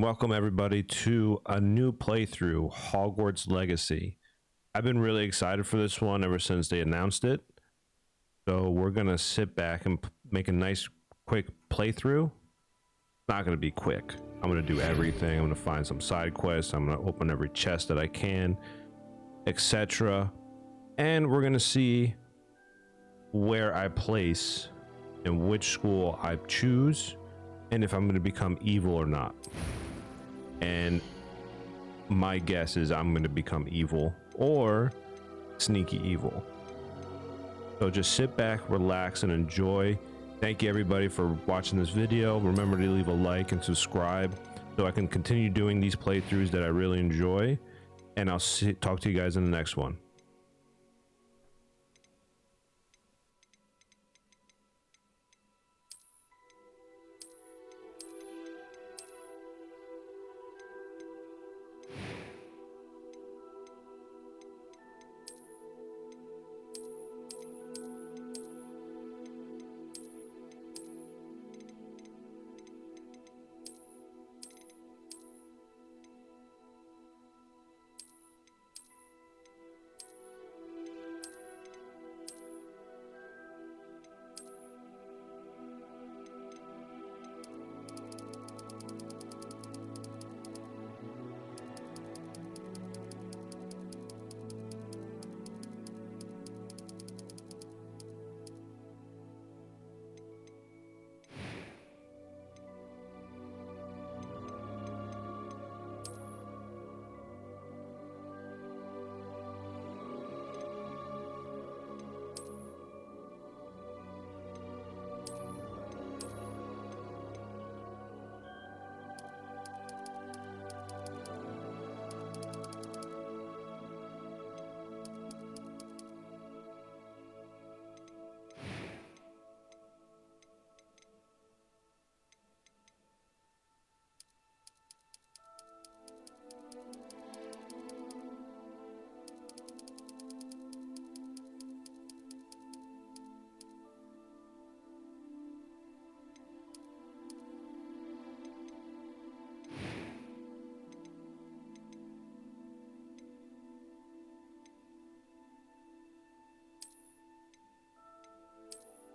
and welcome everybody to a new playthrough, Hogwarts Legacy. I've been really excited for this one ever since they announced it. So we're going to sit back and make a nice quick playthrough. It's not going to be quick. I'm going to do everything. I'm going to find some side quests. I'm going to open every chest that I can, etc. And we're going to see where I place and which school I choose, and if I'm going to become evil or not. And my guess is I'm going to become evil or sneaky evil. So just sit back, relax, and enjoy. Thank you everybody for watching this video. Remember to leave a like and subscribe so I can continue doing these playthroughs that I really enjoy. And I'll talk to you guys in the next one.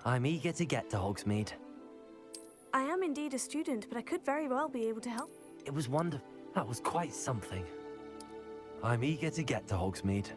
I'm eager to get to Hogsmeade. I am indeed a student, but I could very well be able to help. It was wonderful. That was quite something. I'm eager to get to Hogsmeade.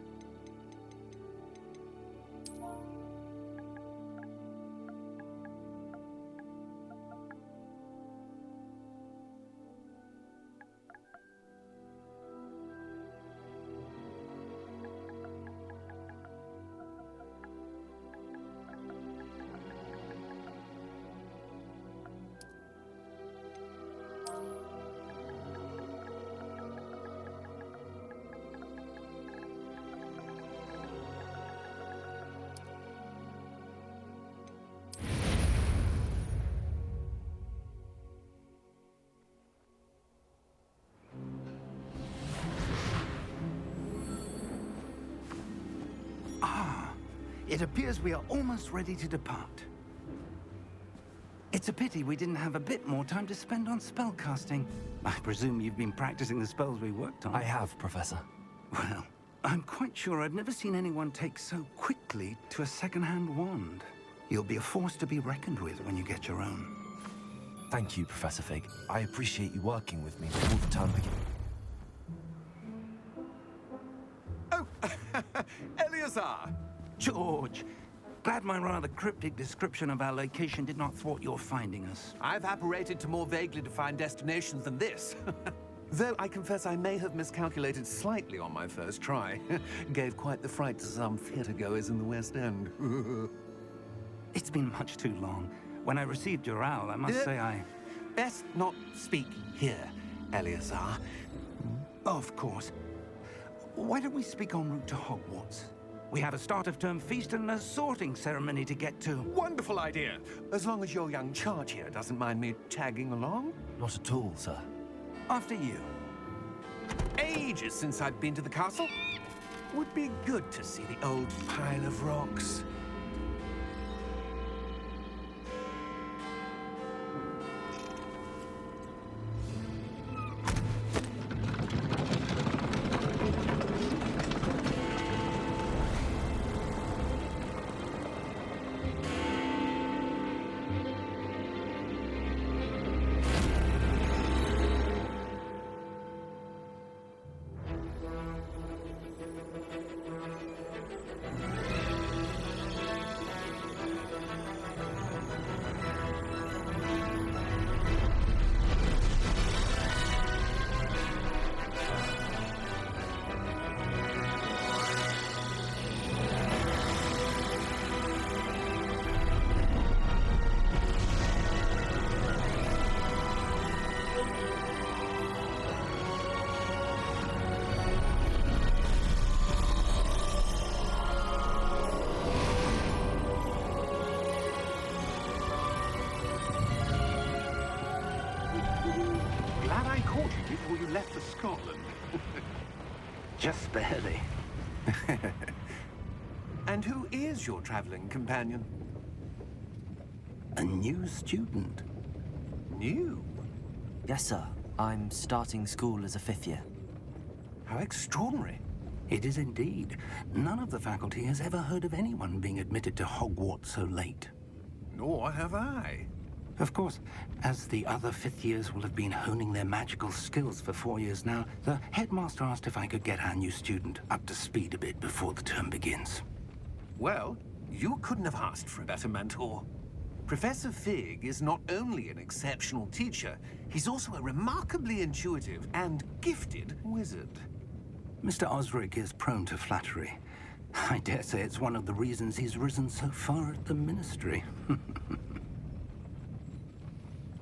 It appears we are almost ready to depart. It's a pity we didn't have a bit more time to spend on spellcasting. I presume you've been practicing the spells we worked on. I have, Professor. Well, I'm quite sure I've never seen anyone take so quickly to a second-hand wand. You'll be a force to be reckoned with when you get your own. Thank you, Professor Fig. I appreciate you working with me all the time again. Oh, Eleazar! George, glad my rather cryptic description of our location did not thwart your finding us. I've apparated to more vaguely defined destinations than this. Though I confess I may have miscalculated slightly on my first try. Gave quite the fright to some theatergoers in the West End. It's been much too long. When I received your owl, I must say I... Best not speak here, Eleazar. Of course. Why don't we speak en route to Hogwarts? We have a start-of-term feast and a sorting ceremony to get to. Wonderful idea. As long as your young charge here doesn't mind me tagging along. Not at all, sir. After you. Ages since I've been to the castle. Would be good to see the old pile of rocks. before you left for Scotland. Just barely. And who is your traveling companion? A new student. New? Yes, sir. I'm starting school as a 5th year. How extraordinary. It is indeed. None of the faculty has ever heard of anyone being admitted to Hogwarts so late. Nor have I. Of course, as the other 5th years will have been honing their magical skills for 4 years now, the headmaster asked if I could get our new student up to speed a bit before the term begins. Well, you couldn't have asked for a better mentor. Professor Fig is not only an exceptional teacher, he's also a remarkably intuitive and gifted wizard. Mr. Osric is prone to flattery. I dare say it's one of the reasons he's risen so far at the Ministry.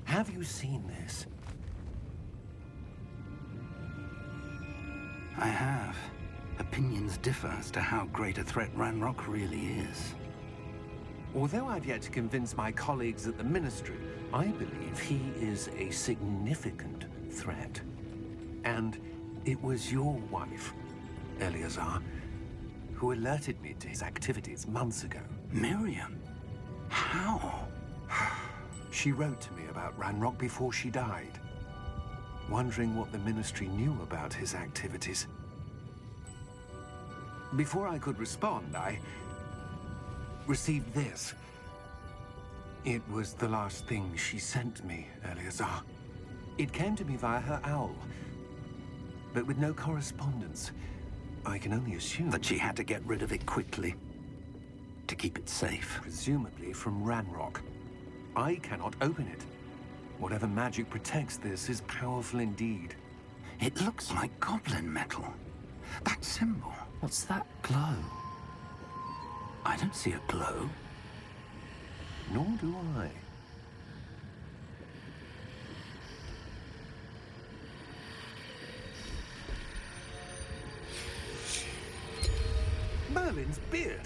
Have you seen this? I have. Opinions differ as to how great a threat Ranrock really is. Although I've yet to convince my colleagues at the Ministry, I believe he is a significant threat. And it was your wife, Eleazar, who alerted me to his activities months ago. Miriam? How? She wrote to me about Ranrock before she died, wondering what the Ministry knew about his activities. Before I could respond, I received this. It was the last thing she sent me, Eleazar. It came to me via her owl, but with no correspondence. I can only assume That she had to get rid of it quickly. To keep it safe. presumably from Ranrock. I cannot open it. Whatever magic protects this is powerful indeed. It looks like goblin metal. That symbol. What's that glow? I don't see a glow. Nor do I. Merlin's beard.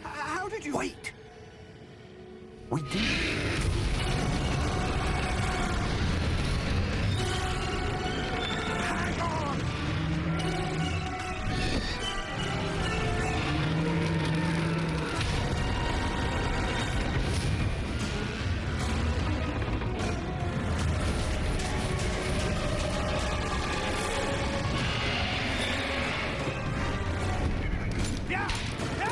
How did you... Wait! We did. Hang on! Yeah! Yeah!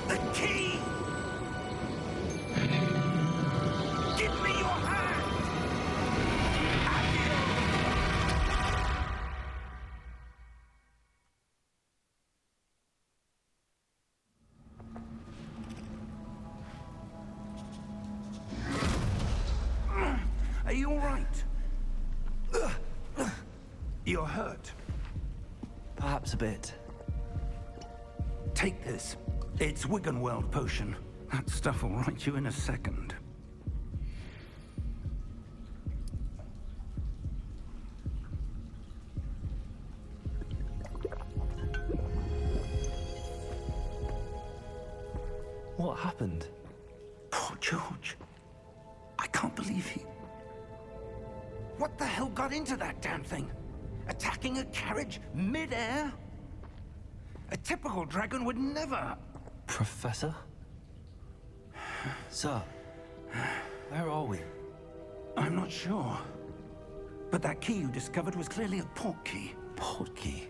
The key! Give me your hand! Are you all right? You're hurt. Perhaps a bit. Take this. It's Wiggenweld potion. That stuff will right you in a second. What happened? Poor George. I can't believe he... What the hell got into that damn thing? Attacking a carriage mid-air? A typical dragon would never... Professor? Sir, where are we? I'm not sure. But that key you discovered was clearly a port key. Port key?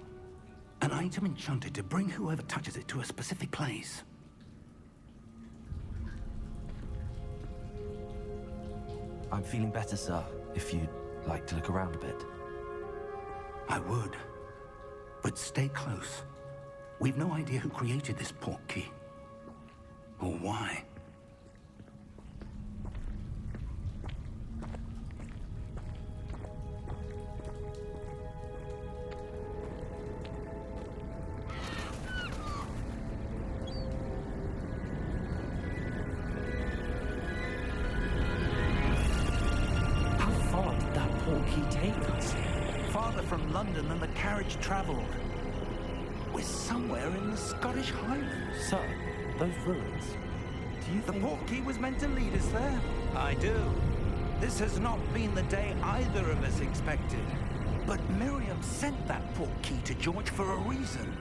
An item enchanted to bring whoever touches it to a specific place. I'm feeling better, sir, if you'd like to look around a bit. I would. But stay close. We've no idea who created this port key. Or why. How far did that port key take us? farther from London than the carriage travelled. We're somewhere in the Scottish Highlands. Sir, those ruins. Do you The think... portkey was meant to lead us there? I do. This has not been the day either of us expected. But Miriam sent that portkey to George for a reason.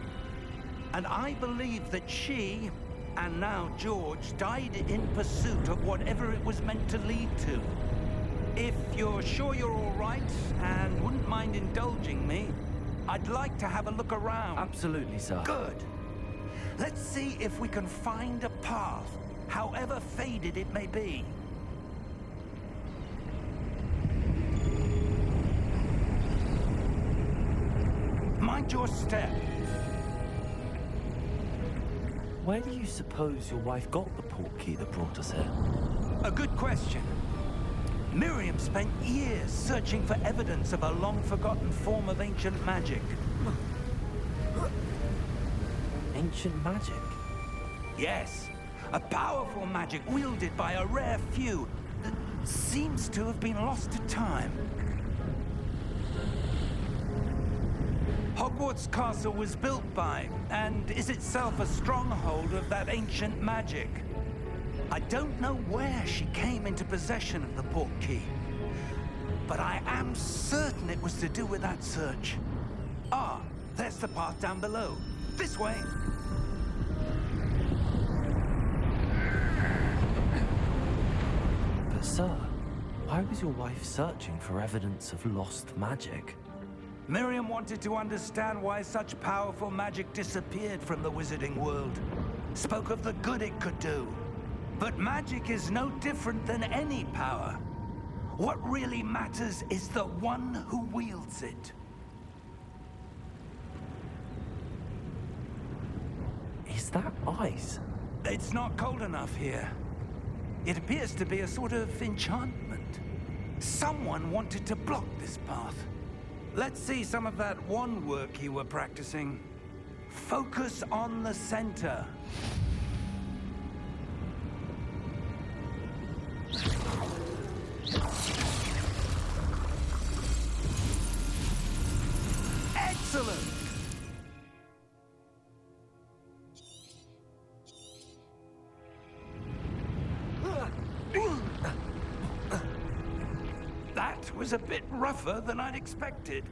And I believe that she, and now George, died in pursuit of whatever it was meant to lead to. If you're sure you're all right and wouldn't mind indulging me, I'd like to have a look around. Absolutely, sir. Good. Let's see if we can find a path, however faded it may be. Mind your step. Where do you suppose your wife got the portkey that brought us here? A good question. Miriam spent years searching for evidence of a long-forgotten form of ancient magic. Ancient magic? Yes, a powerful magic wielded by a rare few that seems to have been lost to time. Hogwarts Castle was built by, and is itself a stronghold of that ancient magic. I don't know where she came into possession of the portkey, but I am certain it was to do with that search. Ah, there's the path down below. This way. But sir, why was your wife searching for evidence of lost magic? Miriam wanted to understand why such powerful magic disappeared from the wizarding world. Spoke of the good it could do. But magic is no different than any power. What really matters is the one who wields it. Is that ice? It's not cold enough here. It appears to be a sort of enchantment. Someone wanted to block this path. Let's see some of that wand work you were practicing. Focus on the center. Excellent! That was a bit rougher than I'd expected.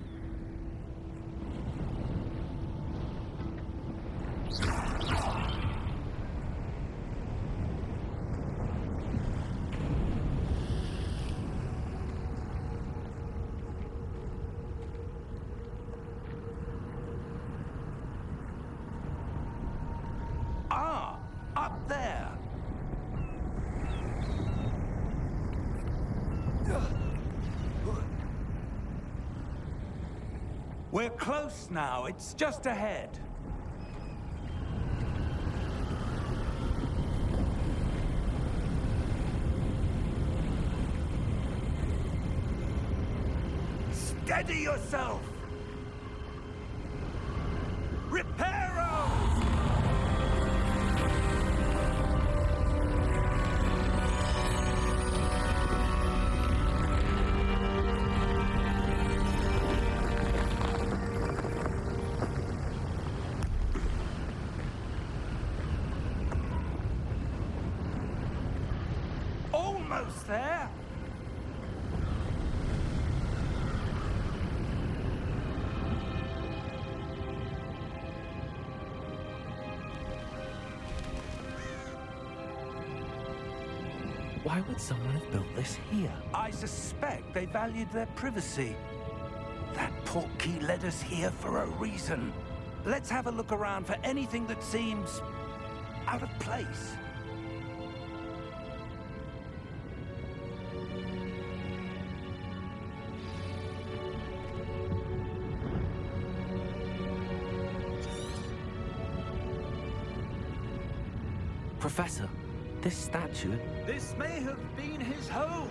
Ah, up there. We're close now. It's just ahead. Steady yourself! Reparo! Almost there. Why would someone have built this here? I suspect they valued their privacy. That portkey led us here for a reason. Let's have a look around for anything that seems out of place. Professor, this statue... This may have been his home.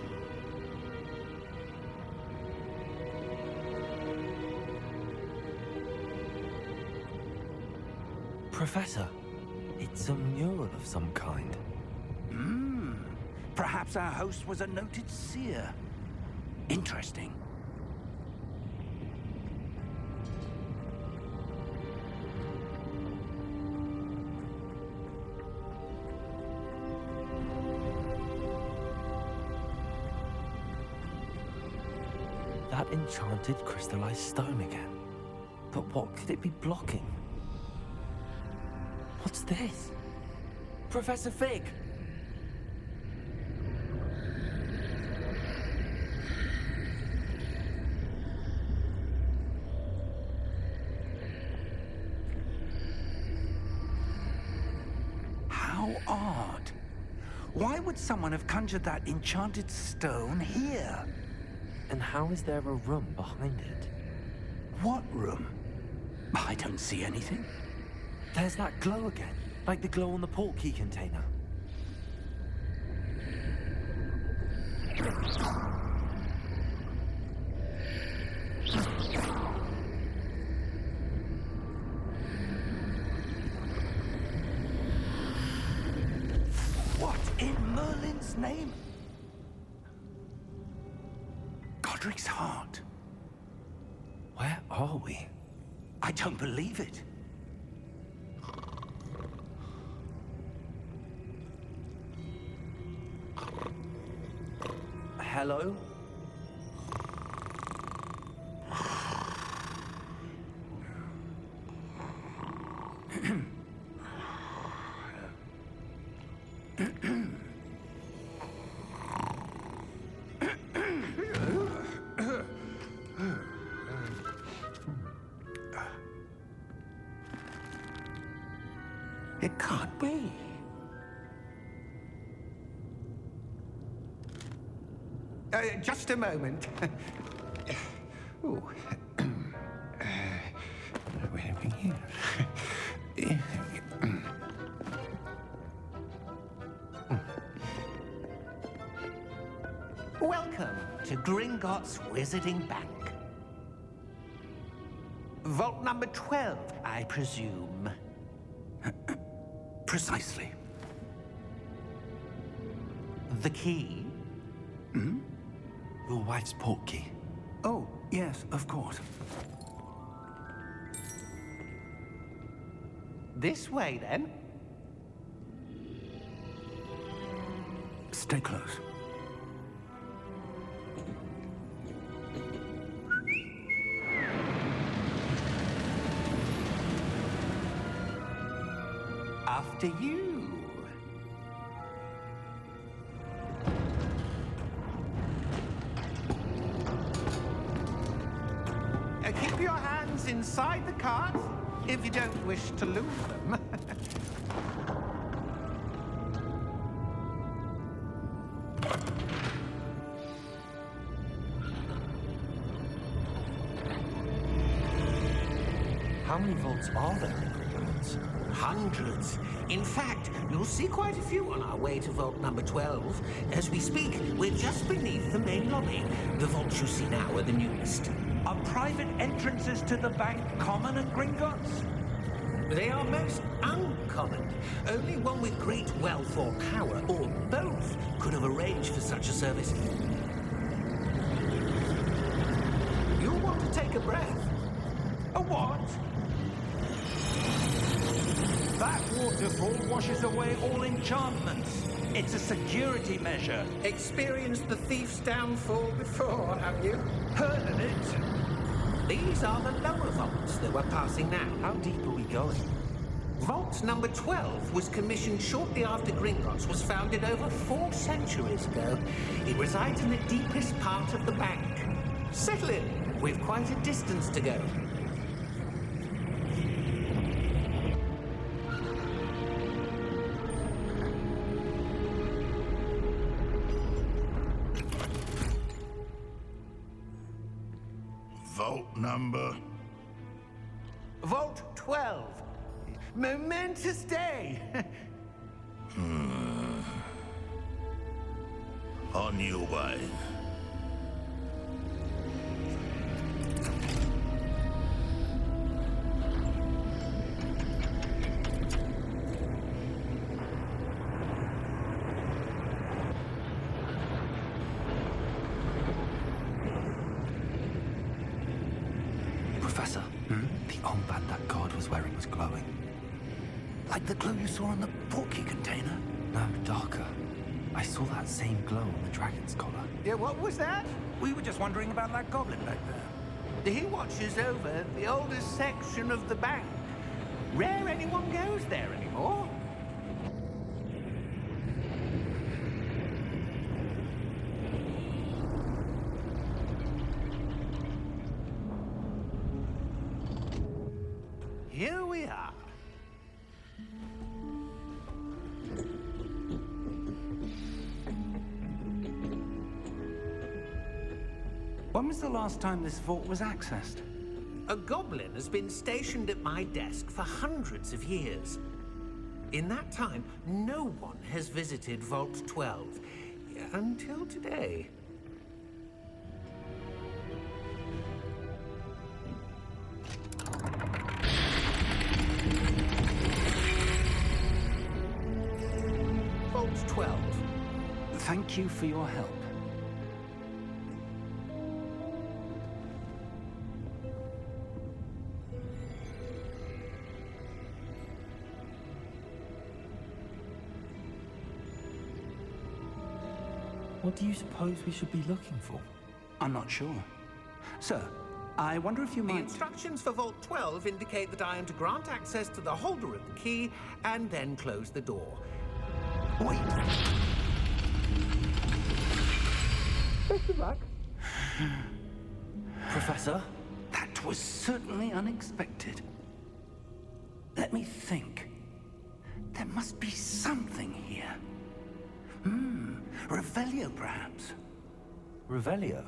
Professor, it's a mural of some kind. Perhaps our host was a noted seer. Interesting. that enchanted crystallized stone again. But what could it be blocking? What's this? Professor Fig! How odd. Why would someone have conjured that enchanted stone here? And how is there a room behind it? What room? I don't see anything. There's that glow again, like the glow on the portkey container. What in Merlin's name? Godric's heart. Where are we? I don't believe it. Hello? It can't be. Just a moment. Ooh. Wait a minute. Welcome to Gringotts Wizarding Bank. Vault number 12, I presume. Precisely. The key? Your wife's portkey. Oh, yes, of course. This way, then. Stay close. After you. Keep your hands inside the cart if you don't wish to lose them. How many vaults are there in Gringotts? Hundreds. In fact, you'll see quite a few on our way to vault number 12. As we speak, we're just beneath the main lobby. The vaults you see now are the newest. Are private entrances to the bank common at Gringotts? They are most uncommon. Only one with great wealth or power, or both, could have arranged for such a service. You'll want to take a breath. A what? That waterfall washes away all enchantments. It's a security measure. Experienced the thief's downfall before, have you? Heard of it? These are the lower vaults that we're passing now. How deep are we going? Vault number 12 was commissioned shortly after Gringotts was founded over 4 centuries ago. It resides in the deepest part of the bank. Settle in. We've quite a distance to go. Vault number? Vault 12. Momentous day. On your way. Professor, the armband that guard was wearing was glowing. Like the glow you saw on the portkey container? No, darker. I saw that same glow on the dragon's collar. Yeah, what was that? We were just wondering about that goblin back there. He watches over the oldest section of the bank. Rare anyone goes there anymore. Here we are. When was the last time this vault was accessed? A goblin has been stationed at my desk for hundreds of years. In that time, no one has visited Vault 12 until today. Vault 12. Thank you for your help. What do you suppose we should be looking for? I'm not sure. Sir, I wonder if you The might... instructions for Vault 12 indicate that I am to grant access to the holder of the key and then close the door. Wait! Best of luck. Professor? That was certainly unexpected. Let me think. There must be something here. Revelio, perhaps? Revelio?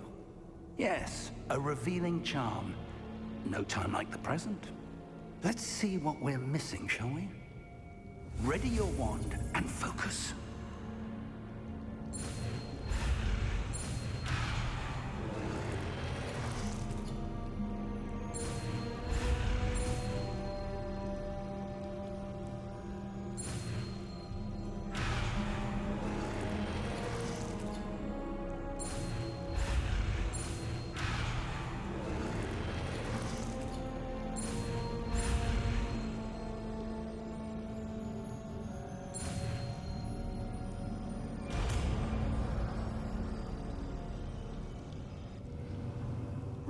Yes, a revealing charm. No time like the present. Let's see what we're missing, shall we? Ready your wand and focus.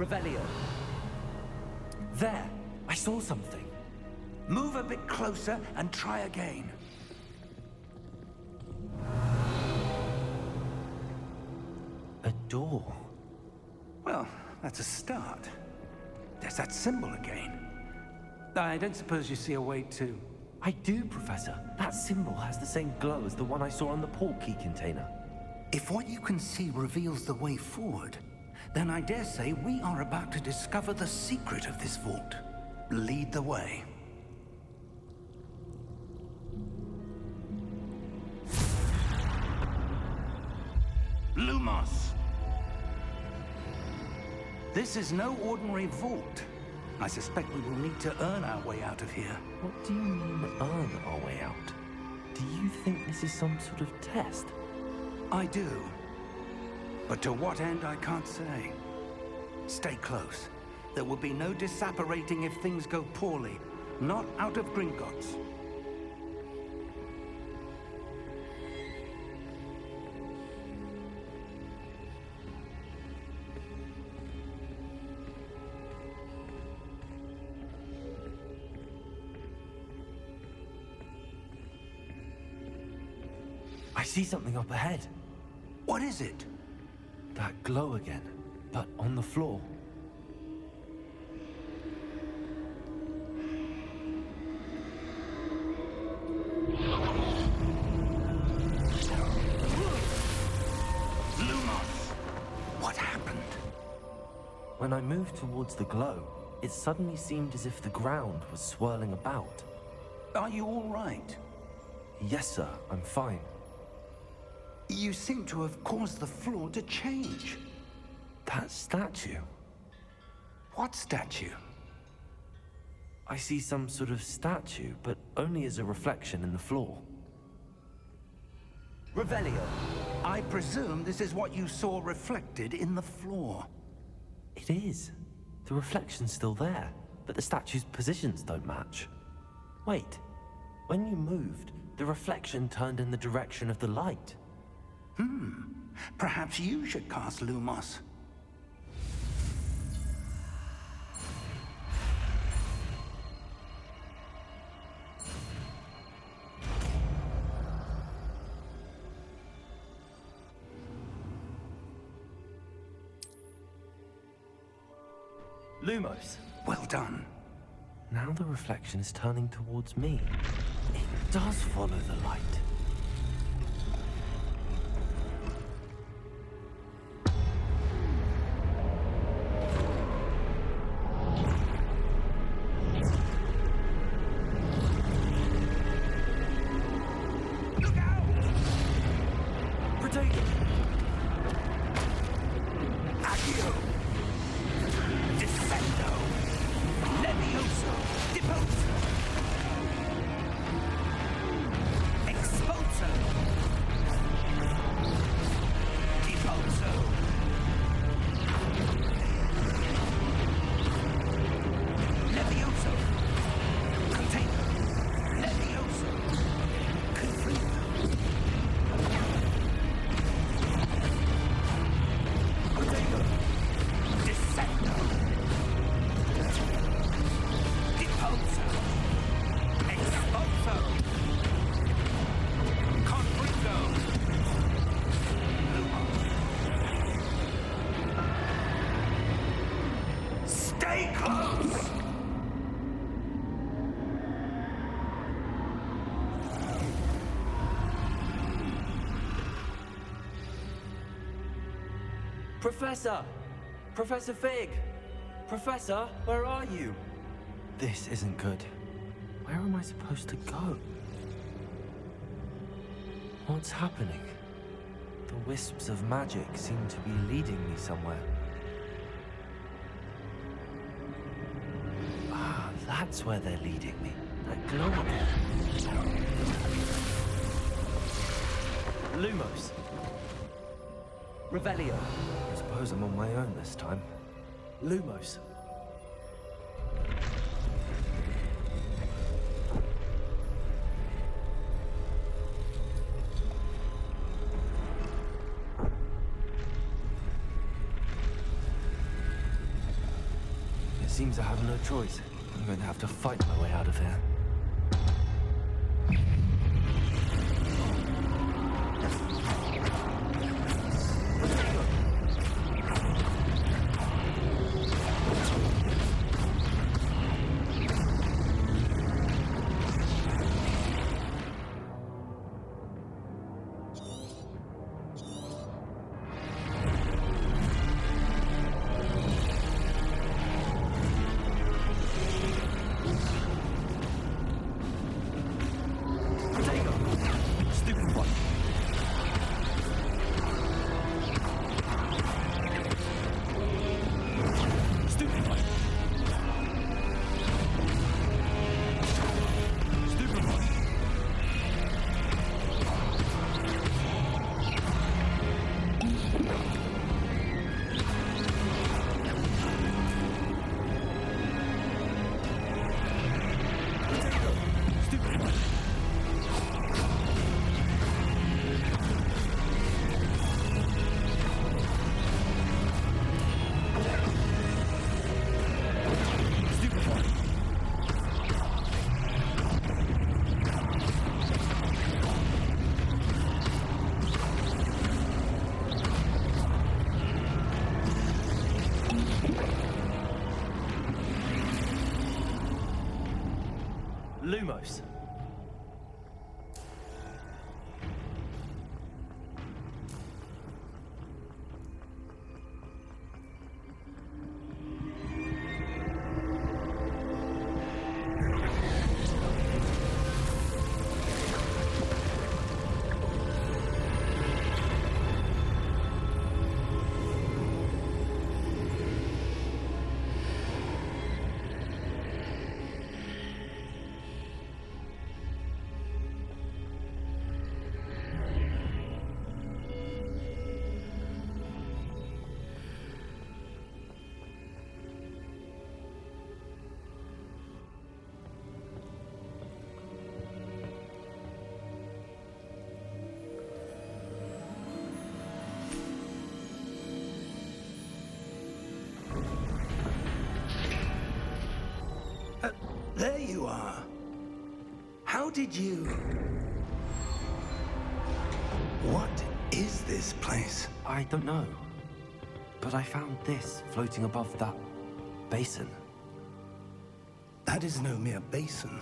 Revelio. There! I saw something. Move a bit closer and try again. A door. Well, that's a start. There's that symbol again. I don't suppose you see a way to... I do, Professor. That symbol has the same glow as the one I saw on the port key container. If what you can see reveals the way forward, then I dare say we are about to discover the secret of this vault. Lead the way. Lumos! This is no ordinary vault. I suspect we will need to earn our way out of here. What do you mean, earn our way out? Do you think this is some sort of test? I do. But to what end, I can't say. Stay close. There will be no disapparating if things go poorly. Not out of Gringotts. I see something up ahead. What is it? That glow again, but on the floor. Lumos! What happened? When I moved towards the glow, it suddenly seemed as if the ground was swirling about. Are you all right? Yes, sir, I'm fine. You seem to have caused the floor to change. That statue. What statue? I see some sort of statue, but only as a reflection in the floor. Revelio, I presume this is what you saw reflected in the floor. It is. The reflection's still there, but the statue's positions don't match. Wait, when you moved, the reflection turned in the direction of the light. Perhaps you should cast Lumos. Lumos. Well done. Now the reflection is turning towards me. It does follow the light. Look out! Protego! Accio! Descendo! Levioso! Deposo! Expulso! Deposo! Levioso! Container! Levioso! Confringo! Protego! Descendo! Deposo! Expulso! Confringo! Lumo! Stay close! Professor! Professor Fig! Professor, where are you? This isn't good. Where am I supposed to go? What's happening? The wisps of magic seem to be leading me somewhere. Ah, that's where they're leading me. That glow up there. Lumos. Revelio. I suppose I'm on my own this time. Lumos. It seems I have no choice. I'm going to have to fight my way out of here. Lumos. There you are. How did you... What is this place? I don't know. But I found this floating above that basin. That is no mere basin.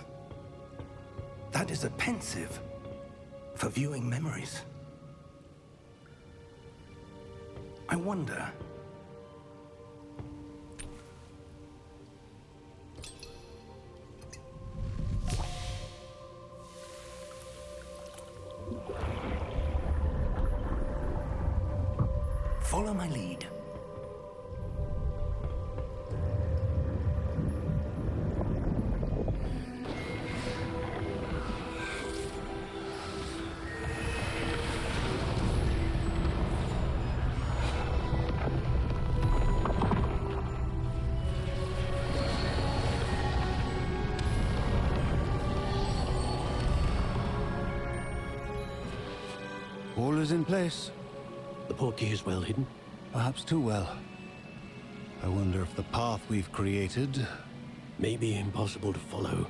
That is a pensive for viewing memories. I wonder... Follow my lead. All is in place. The portkey is well hidden. Perhaps too well. I wonder if the path we've created... May be impossible to follow.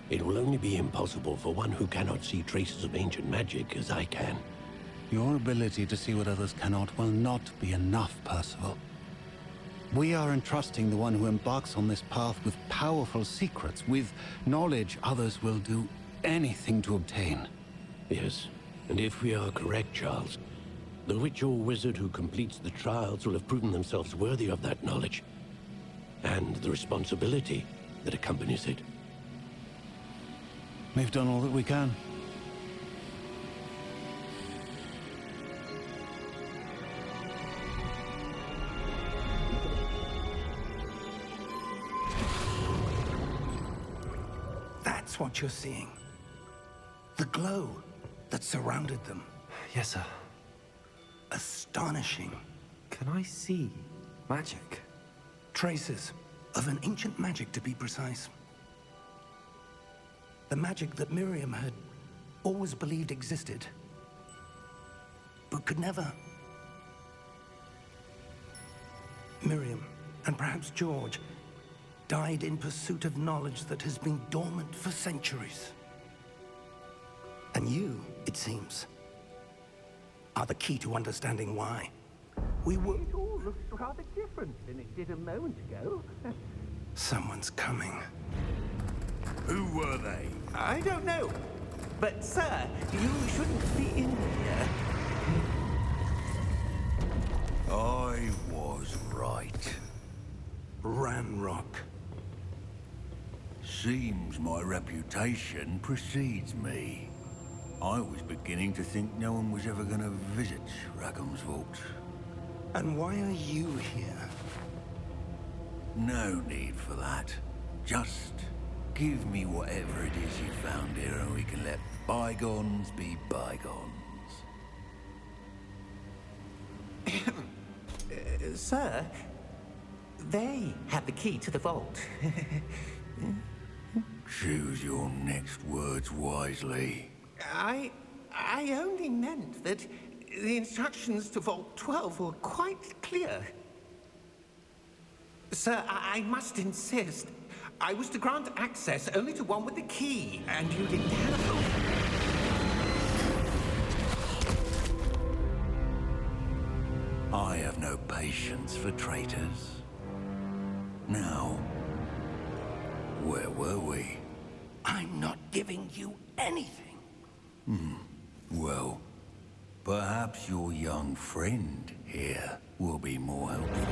It will only be impossible for one who cannot see traces of ancient magic as I can. Your ability to see what others cannot will not be enough, Percival. We are entrusting the one who embarks on this path with powerful secrets, with knowledge others will do anything to obtain. Yes, and if we are correct, Charles, the witch or wizard who completes the trials will have proven themselves worthy of that knowledge, and the responsibility that accompanies it. We've done all that we can. That's what you're seeing. The glow that surrounded them. Yes, sir. Astonishing. Can I see magic? Traces of an ancient magic, to be precise. The magic that Miriam had always believed existed, but could never. Miriam, and perhaps George, died in pursuit of knowledge that has been dormant for centuries. And you, it seems, are the key to understanding why. We were... It all looks rather different than it did a moment ago. Someone's coming. Who were they? I don't know. But, sir, you shouldn't be in here. I was right. Ranrock. Seems my reputation precedes me. I was beginning to think no one was ever going to visit Rackham's vault. And why are you here? No need for that. Just give me whatever it is you found here and we can let bygones be bygones. Sir, they have the key to the vault. Choose your next words wisely. I only meant that the instructions to Vault 12 were quite clear. Sir, I must insist. I was to grant access only to one with the key, and you didn't have them. I have no patience for traitors. Now, where were we? I'm not giving you anything. Well, perhaps your young friend here will be more helpful.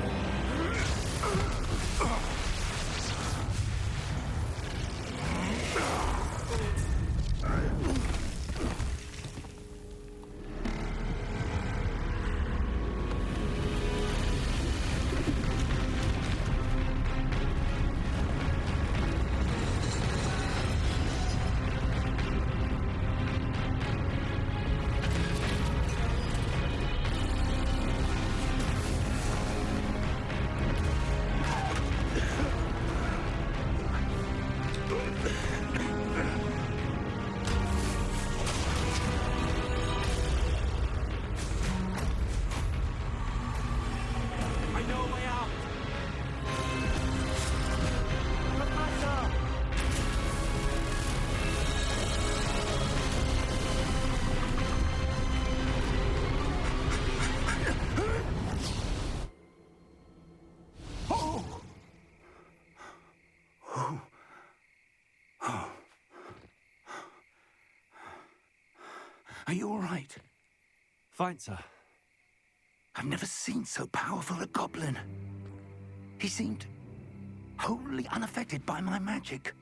Are you all right? Fine, sir. I've never seen so powerful a goblin. He seemed wholly unaffected by my magic.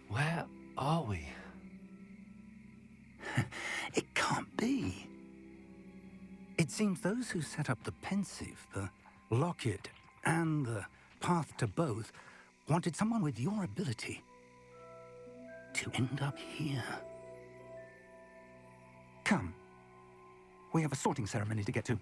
Where are we? It can't be. It seems those who set up the pensive, the locket, and the path to both wanted someone with your ability to end up here. Come. We have a sorting ceremony to get to.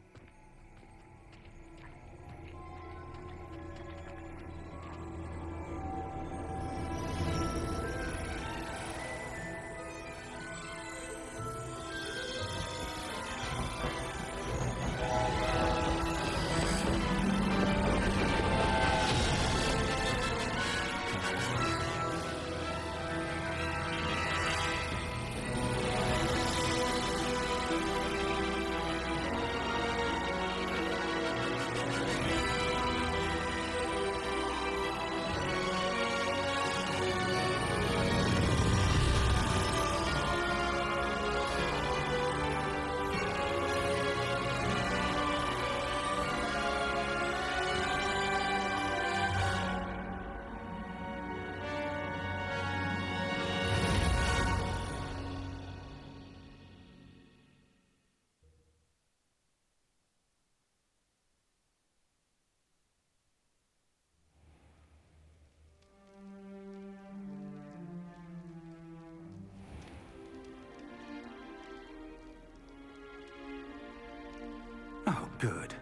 Oh, good.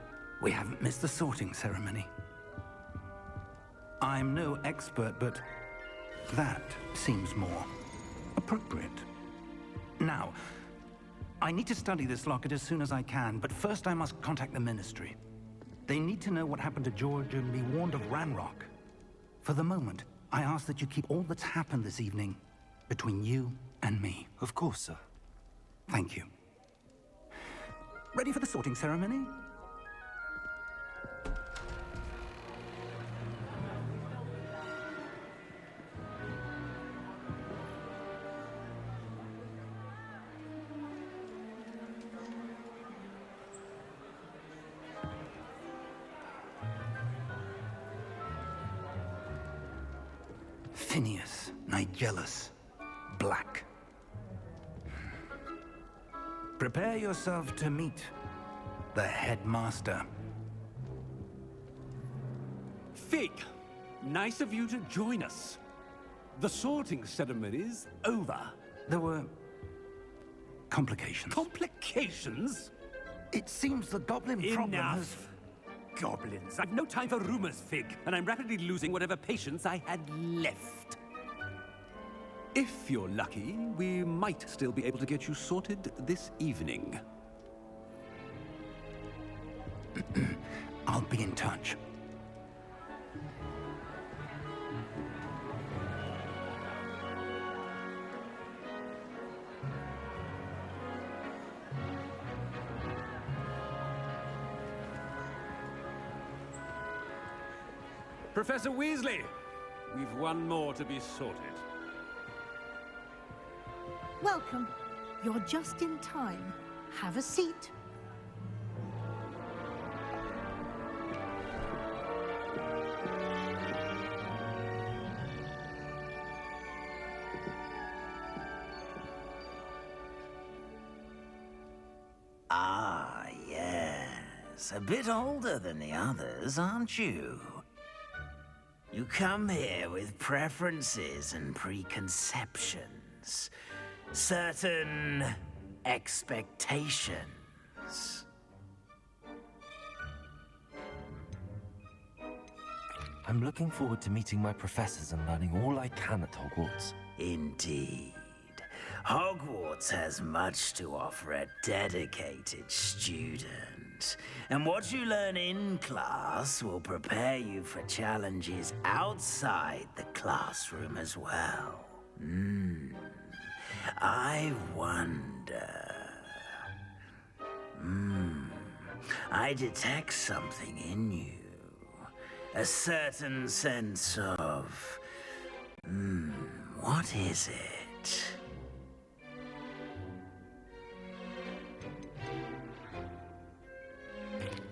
We haven't missed the sorting ceremony. I'm no expert, but that seems more appropriate. Now, I need to study this locket as soon as I can, but first I must contact the Ministry. They need to know what happened to George and be warned of Ranrock. For the moment, I ask that you keep all that's happened this evening between you and me. Of course, sir. Thank you. Ready for the sorting ceremony? Phineas, Nigellus, Black. Prepare yourself to meet the headmaster. Fig, nice of you to join us. The sorting ceremony's over. There were complications. Complications? It seems the goblin problem has... Enough! Goblins. I've no time for rumors, Fig, and I'm rapidly losing whatever patience I had left. If you're lucky, we might still be able to get you sorted this evening. I'll be in touch. Professor Weasley, we've one more to be sorted. Welcome. You're just in time. Have a seat. Ah, yes. A bit older than the others, aren't you? You come here with preferences and preconceptions. Certain expectations. I'm looking forward to meeting my professors and learning all I can at Hogwarts. Indeed. Hogwarts has much to offer a dedicated student. And what you learn in class will prepare you for challenges outside the classroom as well. I wonder... I detect something in you. A certain sense of... what is it?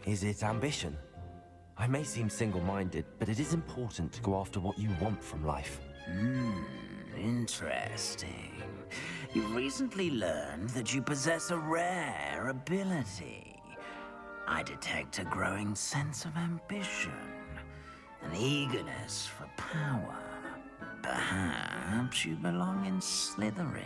Is it ambition? I may seem single-minded, but it is important to go after what you want from life. Interesting. You've recently learned that you possess a rare ability. I detect a growing sense of ambition, an eagerness for power. Perhaps you belong in Slytherin.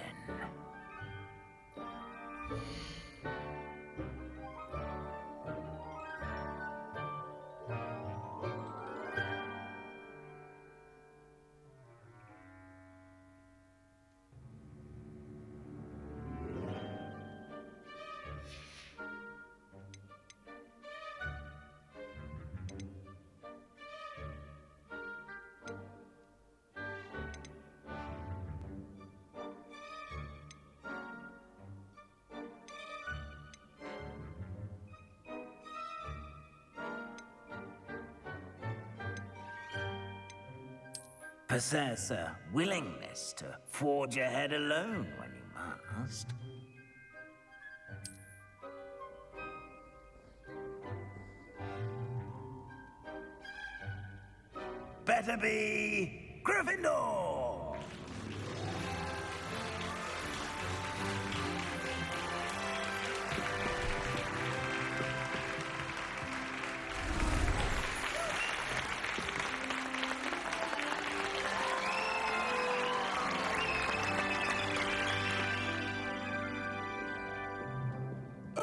Possess a willingness to forge ahead alone when you must. Better be Gryffindor!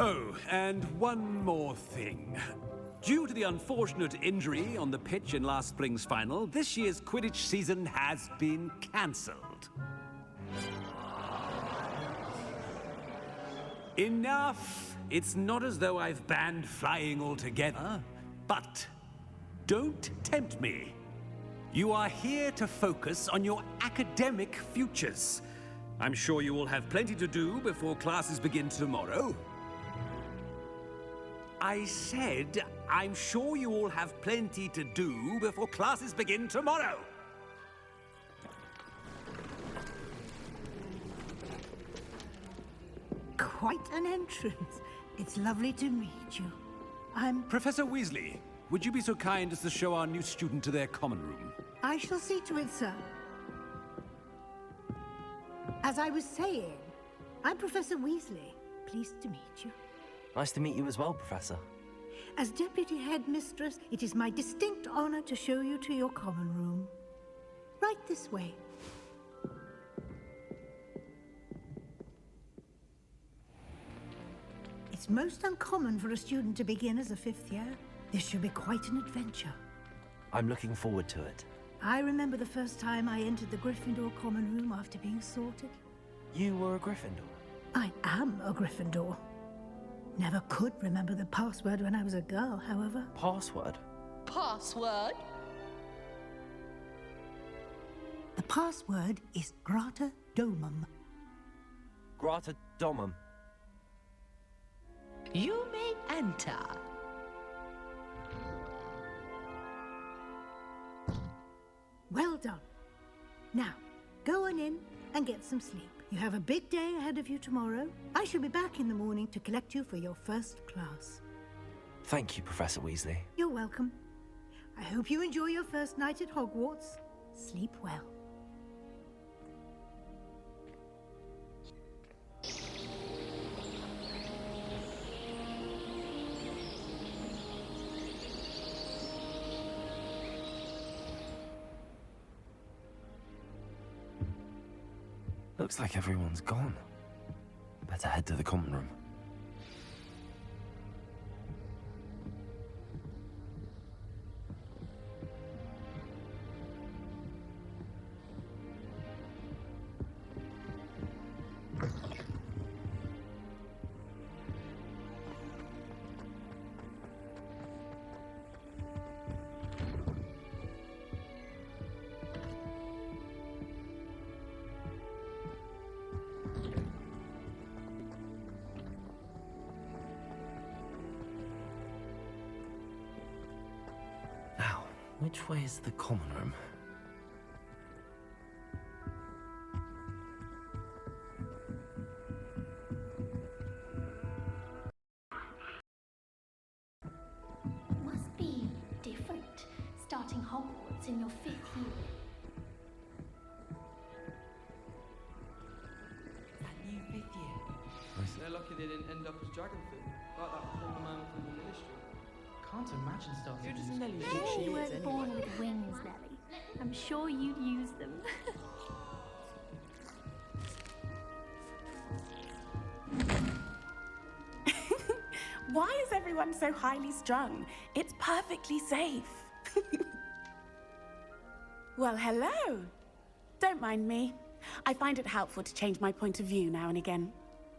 Oh, and one more thing. Due to the unfortunate injury on the pitch in last spring's final, this year's Quidditch season has been cancelled. Enough! It's not as though I've banned flying altogether, but don't tempt me. You are here to focus on your academic futures. I'm sure you will have plenty to do before classes begin tomorrow. I said, I'm sure you all have plenty to do before classes begin tomorrow. Quite an entrance. It's lovely to meet you. I'm... Professor Weasley, would you be so kind as to show our new student to their common room? I shall see to it, sir. As I was saying, I'm Professor Weasley. Pleased to meet you. Nice to meet you as well, Professor. As Deputy Headmistress, it is my distinct honor to show you to your common room. Right this way. It's most uncommon for a student to begin as a fifth year. This should be quite an adventure. I'm looking forward to it. I remember the first time I entered the Gryffindor common room after being sorted. You were a Gryffindor? I am a Gryffindor. Never could remember the password when I was a girl, however. Password? Password? The password is Grata Domum. Grata Domum. You may enter. Well done. Now, go on in and get some sleep. You have a big day ahead of you tomorrow. I shall be back in the morning to collect you for your first class. Thank you, Professor Weasley. You're welcome. I hope you enjoy your first night at Hogwarts. Sleep well. Looks like everyone's gone. Better head to the common room. Which way is the common room? in your 5th year. That new 5th year. They're lucky they didn't end up as dragonfoot, like that poor man from the ministry. Can't imagine starting. Who does Nelly Maybe think she you is weren't anyway? born with wings, Nelly. I'm sure you'd use them. Why is everyone so highly strung? It's perfectly safe. Well, hello. Don't mind me. I find it helpful to change my point of view now and again.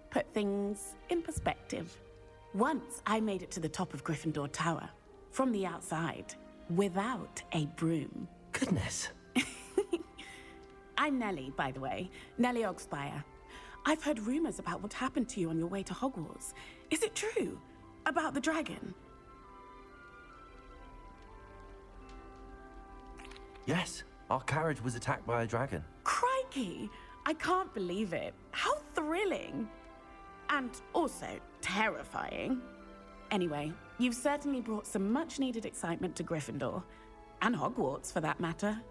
Put things in perspective. Once I made it to the top of Gryffindor Tower, from the outside, without a broom. Goodness. I'm Nellie, by the way. Nellie Ogspire. I've heard rumors about what happened to you on your way to Hogwarts. Is it true? About the dragon? Yes, our carriage was attacked by a dragon. Crikey! I can't believe it. How thrilling! And also terrifying. Anyway, you've certainly brought some much-needed excitement to Gryffindor. And Hogwarts, for that matter.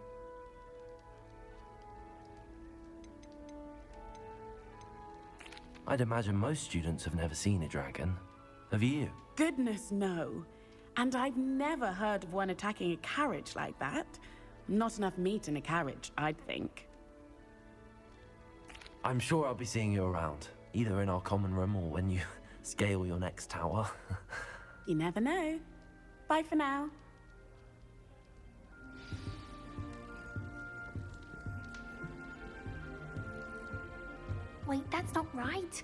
I'd imagine most students have never seen a dragon. Have you? Goodness, no. And I've never heard of one attacking a carriage like that. Not enough meat in a carriage, I'd think. I'm sure I'll be seeing you around, either in our common room or when you scale your next tower. You never know. Bye for now. Wait, that's not right.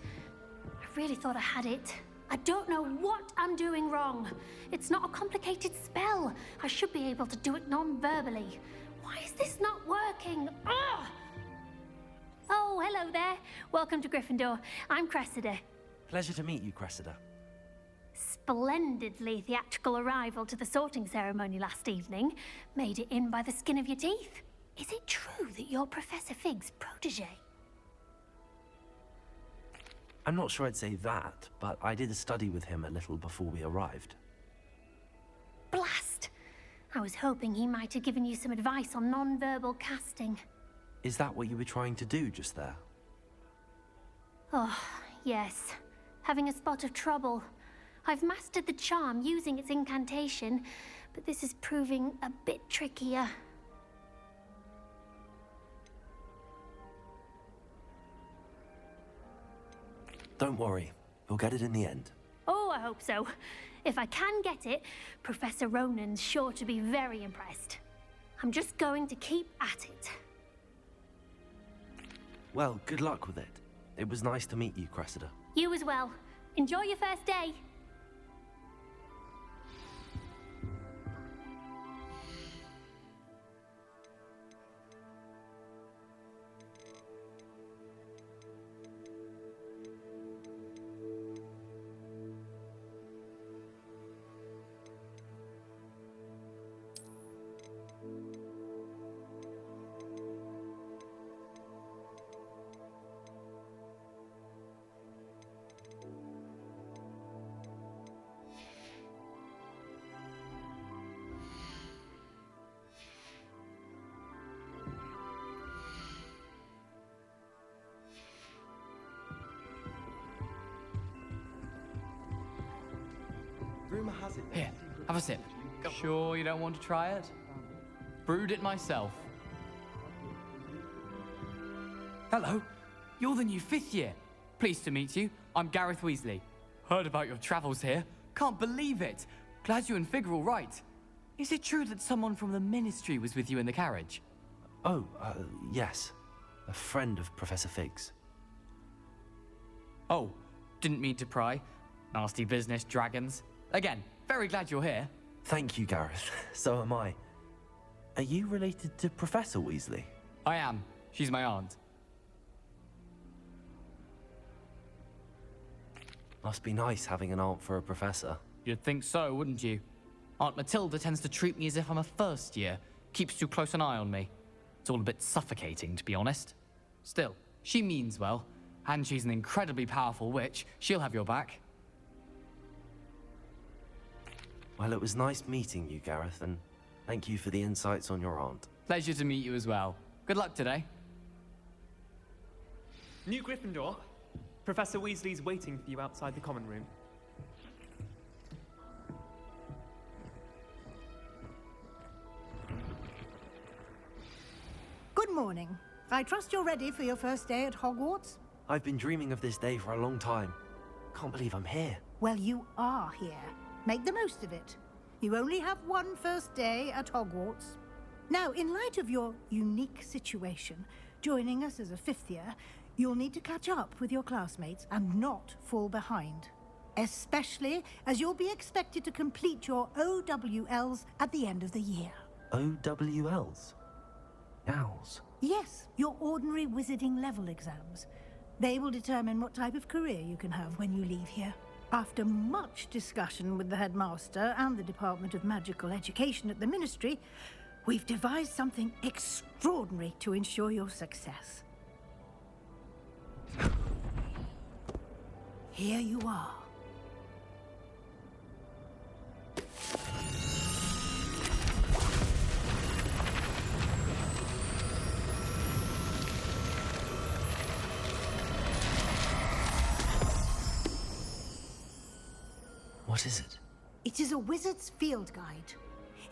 I really thought I had it. I don't know what I'm doing wrong. It's not a complicated spell. I should be able to do it non-verbally. Why is this not working? Ugh! Oh, hello there. Welcome to Gryffindor. I'm Cressida. Pleasure to meet you, Cressida. Splendidly theatrical arrival to the sorting ceremony last evening. Made it in by the skin of your teeth. Is it true that you're Professor Fig's protege? I'm not sure I'd say that, but I did a study with him a little before we arrived. Blast! I was hoping he might have given you some advice on non-verbal casting. Is that what you were trying to do just there? Oh, yes. Having a spot of trouble. I've mastered the charm using its incantation, but this is proving a bit trickier. Don't worry, you'll get it in the end. Oh, I hope so. If I can get it, Professor Ronan's sure to be very impressed. I'm just going to keep at it. Well, good luck with it. It was nice to meet you, Cressida. You as well. Enjoy your first day. Rumor has it. Here, have a sip. Sure you don't want to try it? Brewed it myself. Hello, you're the new 5th year. Pleased to meet you. I'm Gareth Weasley. Heard about your travels here. Can't believe it. Glad you and Fig are all right. Is it true that someone from the Ministry was with you in the carriage? Oh, yes. A friend of Professor Fig's. Oh, didn't mean to pry. Nasty business, dragons. Again, very glad you're here. Thank you, Gareth. So am I. Are you related to Professor Weasley? I am. She's my aunt. Must be nice having an aunt for a professor. You'd think so, wouldn't you? Aunt Matilda tends to treat me as if I'm a first year. Keeps too close an eye on me. It's all a bit suffocating, to be honest. Still, she means well. And she's an incredibly powerful witch. She'll have your back. Well, it was nice meeting you, Gareth, and Thank you for the insights on your aunt. Pleasure to meet you as well. Good luck today. New Gryffindor. Professor Weasley's waiting for you outside the common room. Good morning. I trust you're ready for your first day at Hogwarts? I've been dreaming of this day for a long time. Can't believe I'm here. Well, you are here. Make the most of it. You only have one first day at Hogwarts. Now, in light of your unique situation, joining us as a fifth year, you'll need to catch up with your classmates and not fall behind. Especially as you'll be expected to complete your OWLs at the end of the year. OWLs? Owls? Yes, your ordinary wizarding level exams. They will determine what type of career you can have when you leave here. After much discussion with the headmaster and the Department of Magical Education at the Ministry, we've devised something extraordinary to ensure your success. Here you are. What is it? It is a wizard's field guide.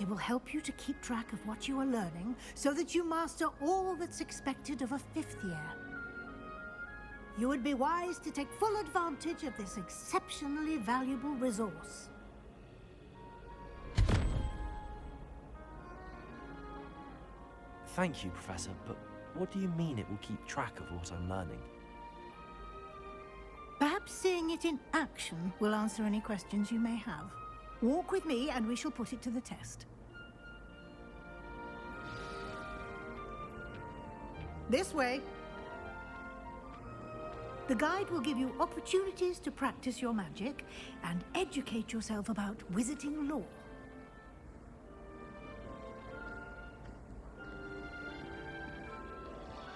It will help you to keep track of what you are learning so that you master all that's expected of a fifth year. You would be wise to take full advantage of this exceptionally valuable resource. Thank you, Professor, but what do you mean it will keep track of what I'm learning? Perhaps seeing it in action will answer any questions you may have. Walk with me and we shall put it to the test. This way. The guide will give you opportunities to practice your magic and educate yourself about wizarding lore.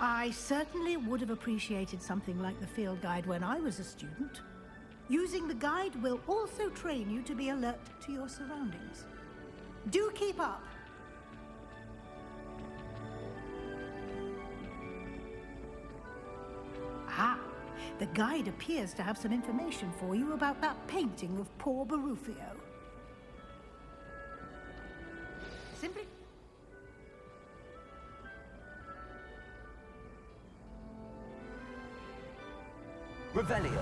I certainly would have appreciated something like the field guide when I was a student. Using the guide will also train you to be alert to your surroundings. Do keep up. Ah, the guide appears to have some information for you about that painting of poor Barufio. Simply... Revelio.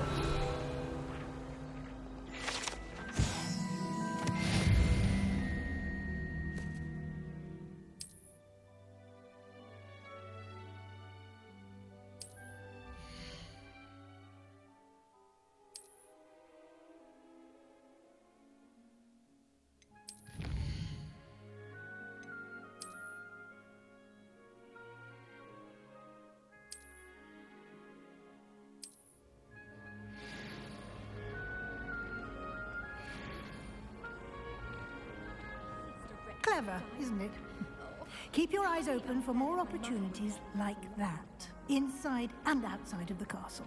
Clever, isn't it? Keep your eyes open for more opportunities like that, inside and outside of the castle.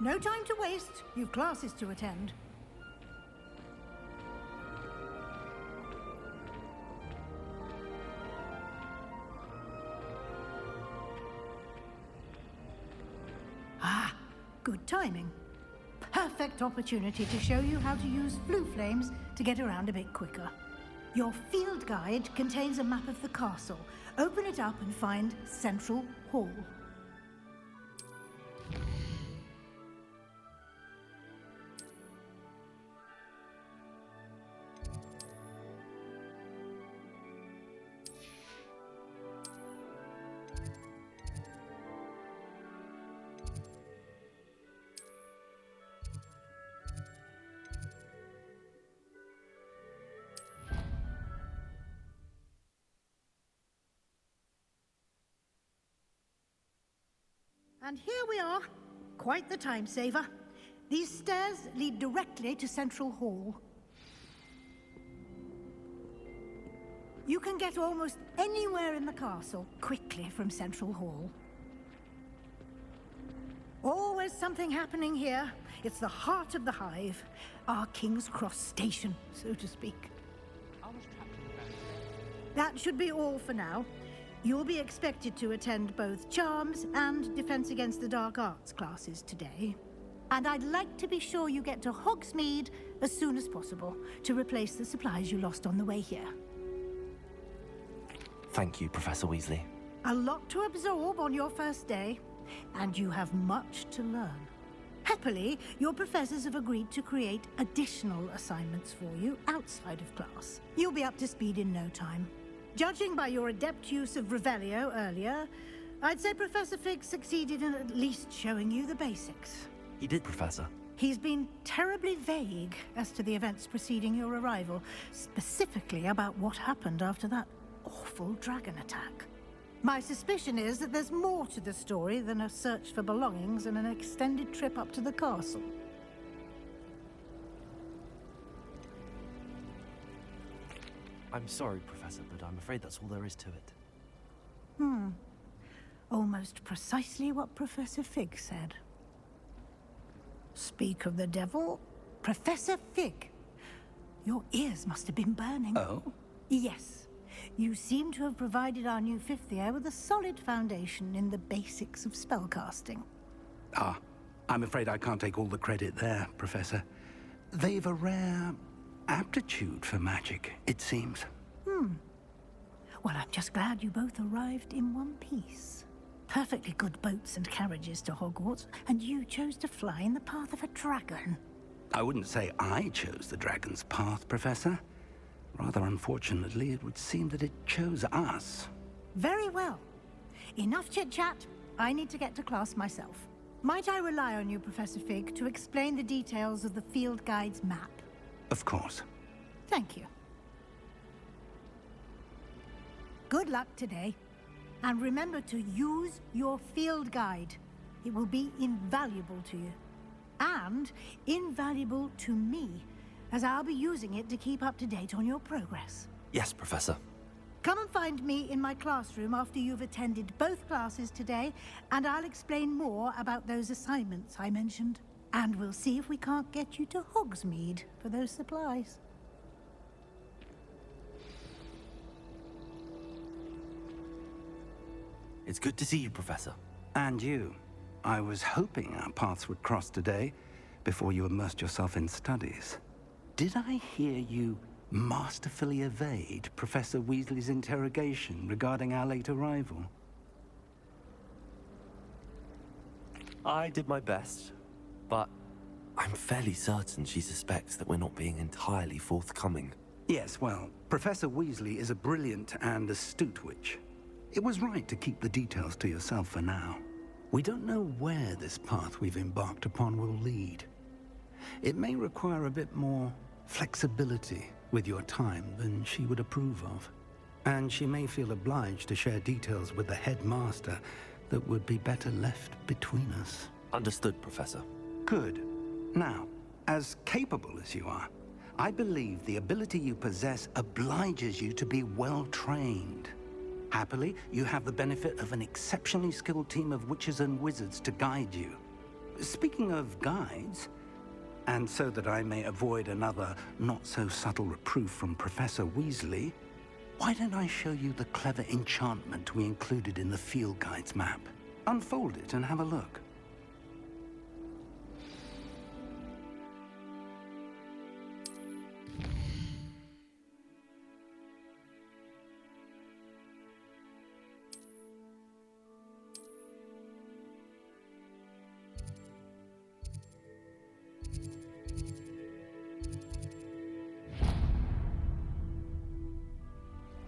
No time to waste. You've classes to attend. Ah, good timing. Perfect opportunity to show you how to use flue flames to get around a bit quicker. Your field guide contains a map of the castle. Open it up and find Central Hall. And here we are. Quite the time saver. These stairs lead directly to Central Hall. You can get almost anywhere in the castle quickly from Central Hall. Always something happening here. It's the heart of the hive. Our King's Cross station, so to speak. That should be all for now. You'll be expected to attend both Charms and Defense Against the Dark Arts classes today. And I'd like to be sure you get to Hogsmeade as soon as possible to replace the supplies you lost on the way here. Thank you, Professor Weasley. A lot to absorb on your first day, and you have much to learn. Happily, your professors have agreed to create additional assignments for you outside of class. You'll be up to speed in no time. Judging by your adept use of Revelio earlier, I'd say Professor Fig succeeded in at least showing you the basics. He did, Professor. He's been terribly vague as to the events preceding your arrival, specifically about what happened after that awful dragon attack. My suspicion is that there's more to the story than a search for belongings and an extended trip up to the castle. I'm sorry, Professor, but I'm afraid that's all there is to it. Almost precisely what Professor Fig said. Speak of the devil, Professor Fig. Your ears must have been burning. Oh? Yes. You seem to have provided our new fifth year with a solid foundation in the basics of spellcasting. Ah, I'm afraid I can't take all the credit there, Professor. They've a rare aptitude for magic, it seems. Well, I'm just glad you both arrived in one piece. Perfectly good boats and carriages to Hogwarts, and you chose to fly in the path of a dragon. I wouldn't say I chose the dragon's path, Professor. Rather unfortunately, it would seem that it chose us. Very well. Enough chit-chat. I need to get to class myself. Might I rely on you, Professor Fig, to explain the details of the field guide's map? Of course. Thank you. Good luck today. And remember to use your field guide. It will be invaluable to you. And invaluable to me, as I'll be using it to keep up to date on your progress. Yes, Professor. Come and find me in my classroom after you've attended both classes today, and I'll explain more about those assignments I mentioned. And we'll see if we can't get you to Hogsmeade for those supplies. It's good to see you, Professor. And you. I was hoping our paths would cross today before you immersed yourself in studies. Did I hear you masterfully evade Professor Weasley's interrogation regarding our late arrival? I did my best, but I'm fairly certain she suspects that we're not being entirely forthcoming. Yes, well, Professor Weasley is a brilliant and astute witch. It was right to keep the details to yourself for now. We don't know where this path we've embarked upon will lead. It may require a bit more flexibility with your time than she would approve of. And she may feel obliged to share details with the headmaster that would be better left between us. Understood, Professor. Good. Now, as capable as you are, I believe the ability you possess obliges you to be well trained. Happily, you have the benefit of an exceptionally skilled team of witches and wizards to guide you. Speaking of guides, and so that I may avoid another not-so-subtle reproof from Professor Weasley, why don't I show you the clever enchantment we included in the field guide's map? Unfold it and have a look.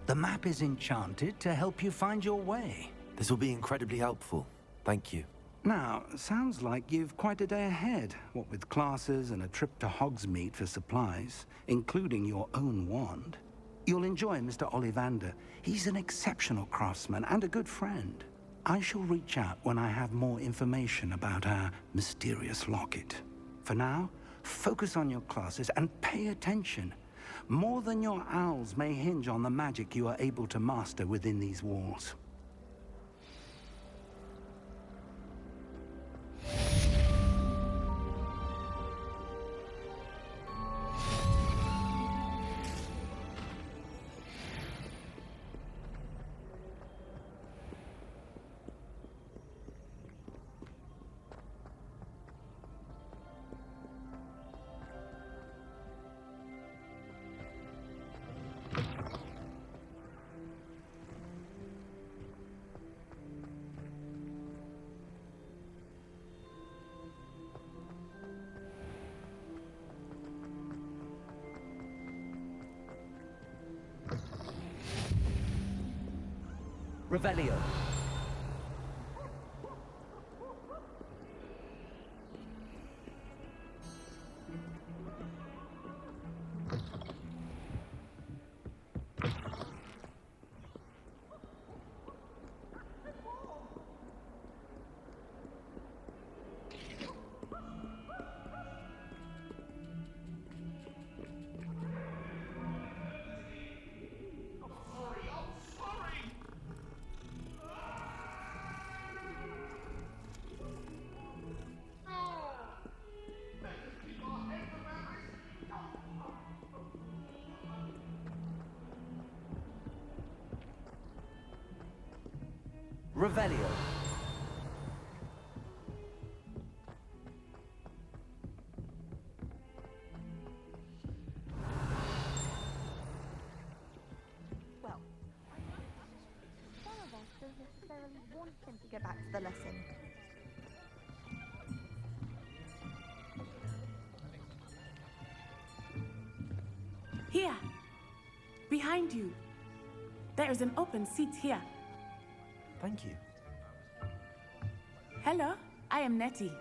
The map is enchanted to help you find your way. This will be incredibly helpful. Thank you. Now, sounds like you've quite a day ahead, what with classes and a trip to Hogsmeade for supplies, including your own wand. You'll enjoy Mr. Ollivander. He's an exceptional craftsman and a good friend. I shall reach out when I have more information about our mysterious locket. For now, focus on your classes and pay attention. More than your owls may hinge on the magic you are able to master within these walls. Revelio. Revelio. Well, some of us don't necessarily want him to get back to the lesson. Here. Behind you. There is an open seat here. Thank you. Hello, I am Nettie.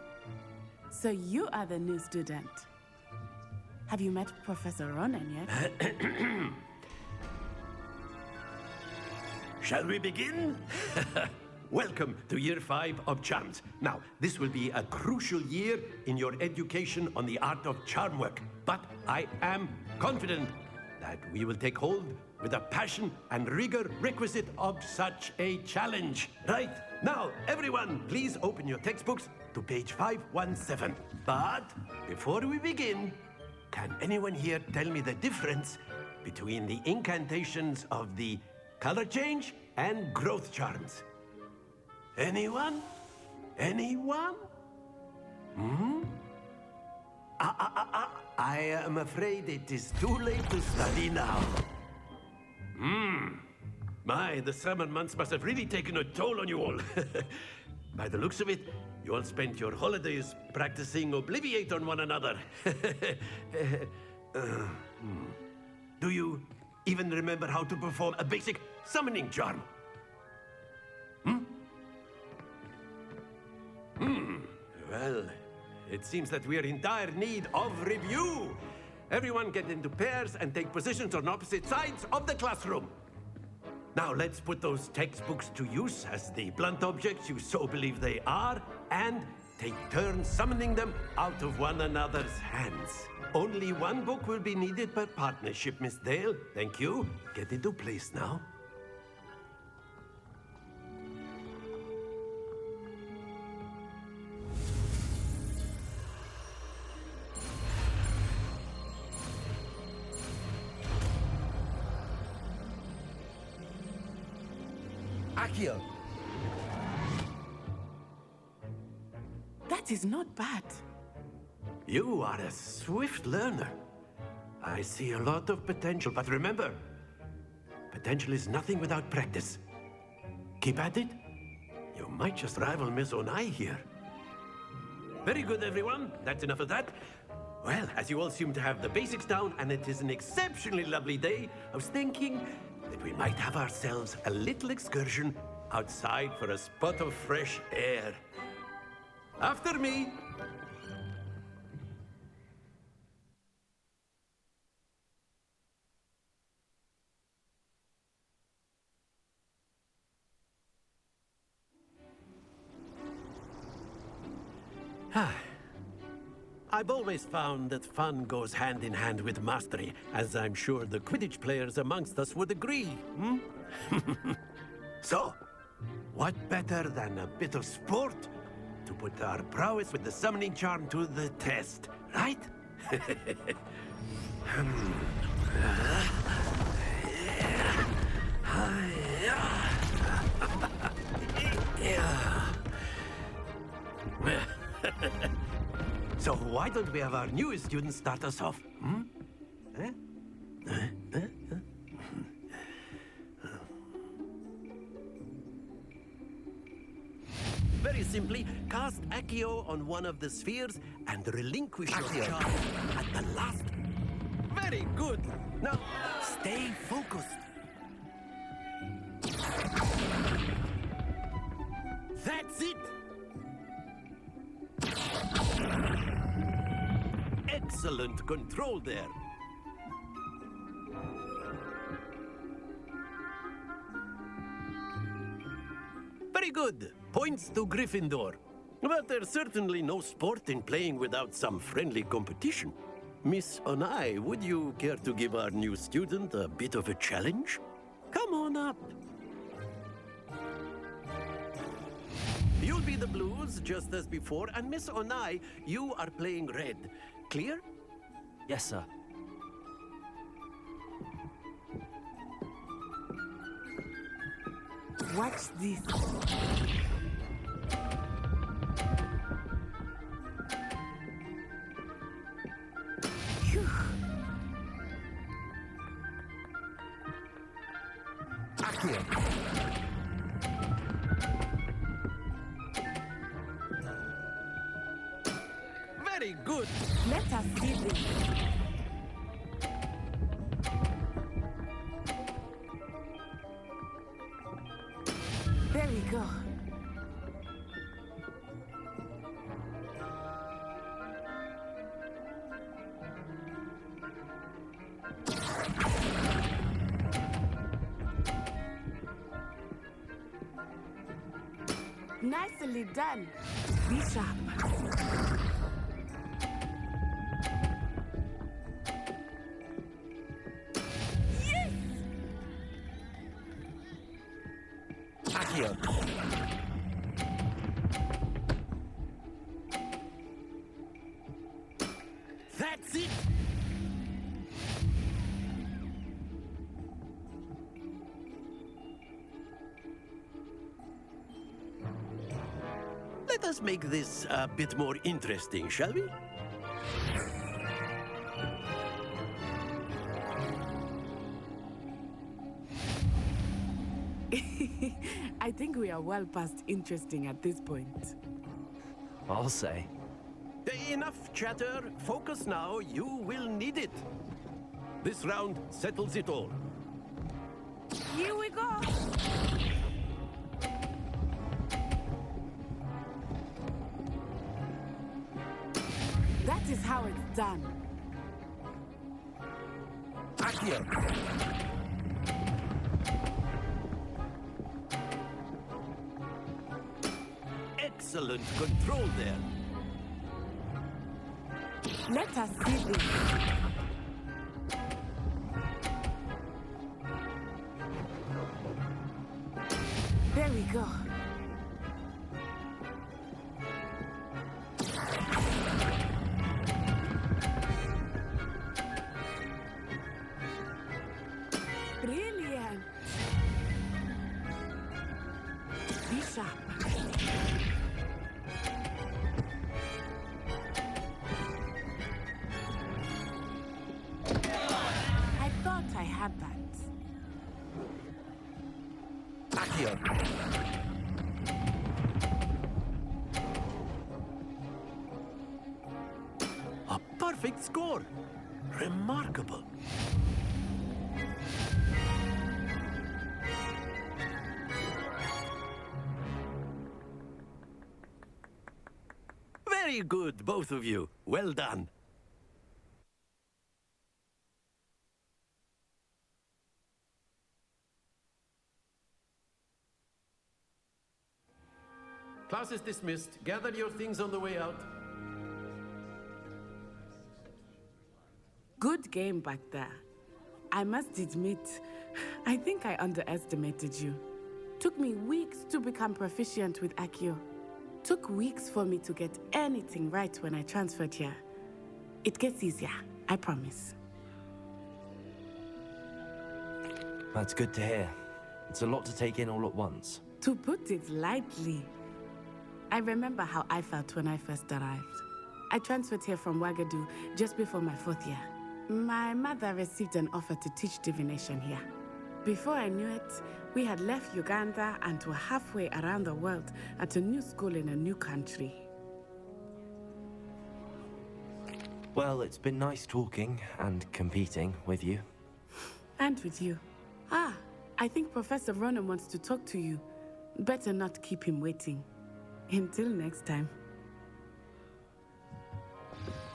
So you are the new student. Have you met Professor Ronan yet? Shall we begin? Welcome to Year 5 of Charms. Now, this will be a crucial year in your education on the art of charm work. But I am confident that we will take hold with the passion and rigor requisite of such a challenge. Right, now, everyone, please open your textbooks to page 517. But before we begin, can anyone here tell me the difference between the incantations of the color change and growth charms? Anyone? Anyone? I am afraid it is too late to study now. My, the summer months must have really taken a toll on you all. By the looks of it, you all spent your holidays practicing Obliviate on one another. Do you even remember how to perform a basic summoning charm? Well, it seems that we are in dire need of review. Everyone get into pairs and take positions on opposite sides of the classroom. Now let's put those textbooks to use as the blunt objects you so believe they are, and take turns summoning them out of one another's hands. Only one book will be needed per partnership, Miss Dale. Thank you. Get into place now. Accio. That is not bad. You are a swift learner. I see a lot of potential, but remember, potential is nothing without practice. Keep at it. You might just rival Miss Onai here. Very good, everyone. That's enough of that. Well, as you all seem to have the basics down, and it is an exceptionally lovely day, I was thinking that we might have ourselves a little excursion outside for a spot of fresh air. After me. I've always found that fun goes hand in hand with mastery, as I'm sure the Quidditch players amongst us would agree. So, what better than a bit of sport to put our prowess with the summoning charm to the test, right? So why don't we have our newest student start us off? Very simply, cast Accio on one of the spheres and relinquish your charm at the last. Very good. Now, stay focused. That's it! Excellent control there. Very good. Points to Gryffindor. But there's certainly no sport in playing without some friendly competition. Miss Onai, would you care to give our new student a bit of a challenge? Come on up. You'll be the blues, just as before, and Miss Onai, you are playing red. Clear? Yes, sir. Watch this. Phew. Accio. Very good. Let us see this. There we go. Nicely done. Be sharp. Yes! Accio. That's it! Let us make this a bit more interesting, shall we? I think we are well past interesting at this point. I'll say. Enough chatter. Focus now. You will need it. This round settles it all. Here we go. That is how it's done. Accio. Excellent control there. Let us see this. There we go. Brilliant. Be sharp. I thought I had that. Accio. A perfect score. Remarkable. Very good, both of you. Well done. Class is dismissed. Gather your things on the way out. Good game back there. I must admit, I think I underestimated you. Took me weeks to become proficient with Accio. Took weeks for me to get anything right when I transferred here. It gets easier, I promise. That's good to hear. It's a lot to take in all at once. To put it lightly, I remember how I felt when I first arrived. I transferred here from Wagadu just before my 4th year. My mother received an offer to teach divination here. Before I knew it, we had left Uganda and were halfway around the world at a new school in a new country. Well, it's been nice talking and competing with you. And with you. Ah, I think Professor Ronan wants to talk to you. Better not keep him waiting. Until next time.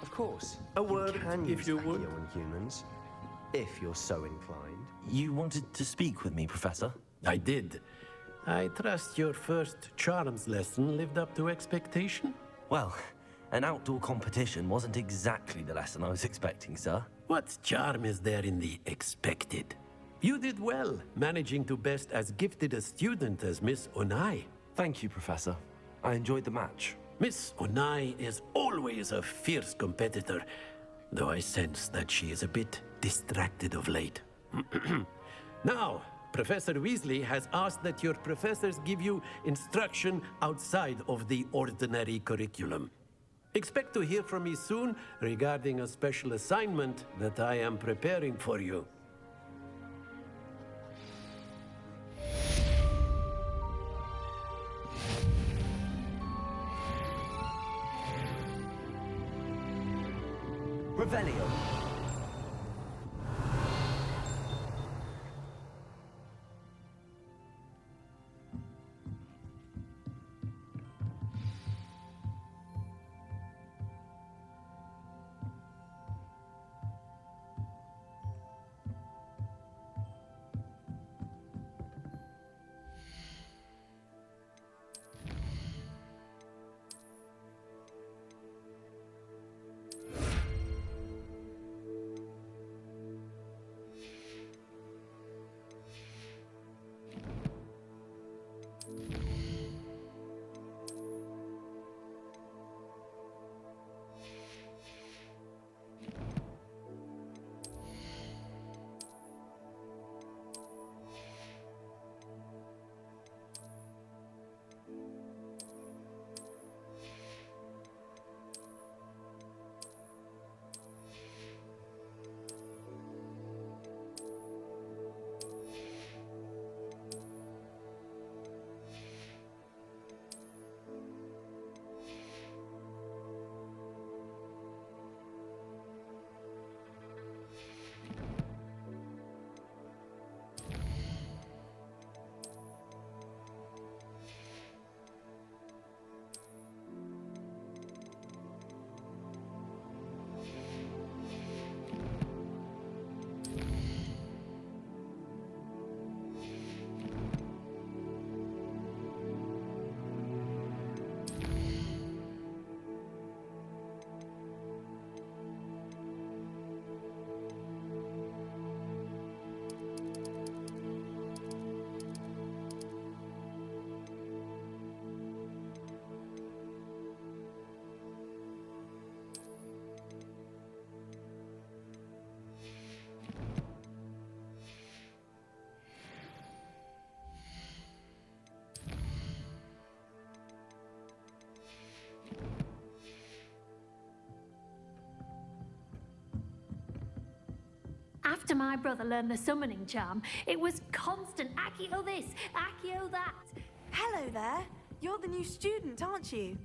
Of course. A word, can if you would. on humans, if you're so inclined. You wanted to speak with me, Professor? I did. I trust your first charms lesson lived up to expectation? Well, an outdoor competition wasn't exactly the lesson I was expecting, sir. What charm is there in the expected? You did well, managing to best as gifted a student as Miss Onai. Thank you, Professor. I enjoyed the match. Miss Onai is always a fierce competitor, though I sense that she is a bit distracted of late. Now, Professor Weasley has asked that your professors give you instruction outside of the ordinary curriculum. Expect to hear from me soon regarding a special assignment that I am preparing for you. Revelio. After my brother learned the summoning charm, it was constant Accio this, Accio that. Hello there. You're the new student, aren't you?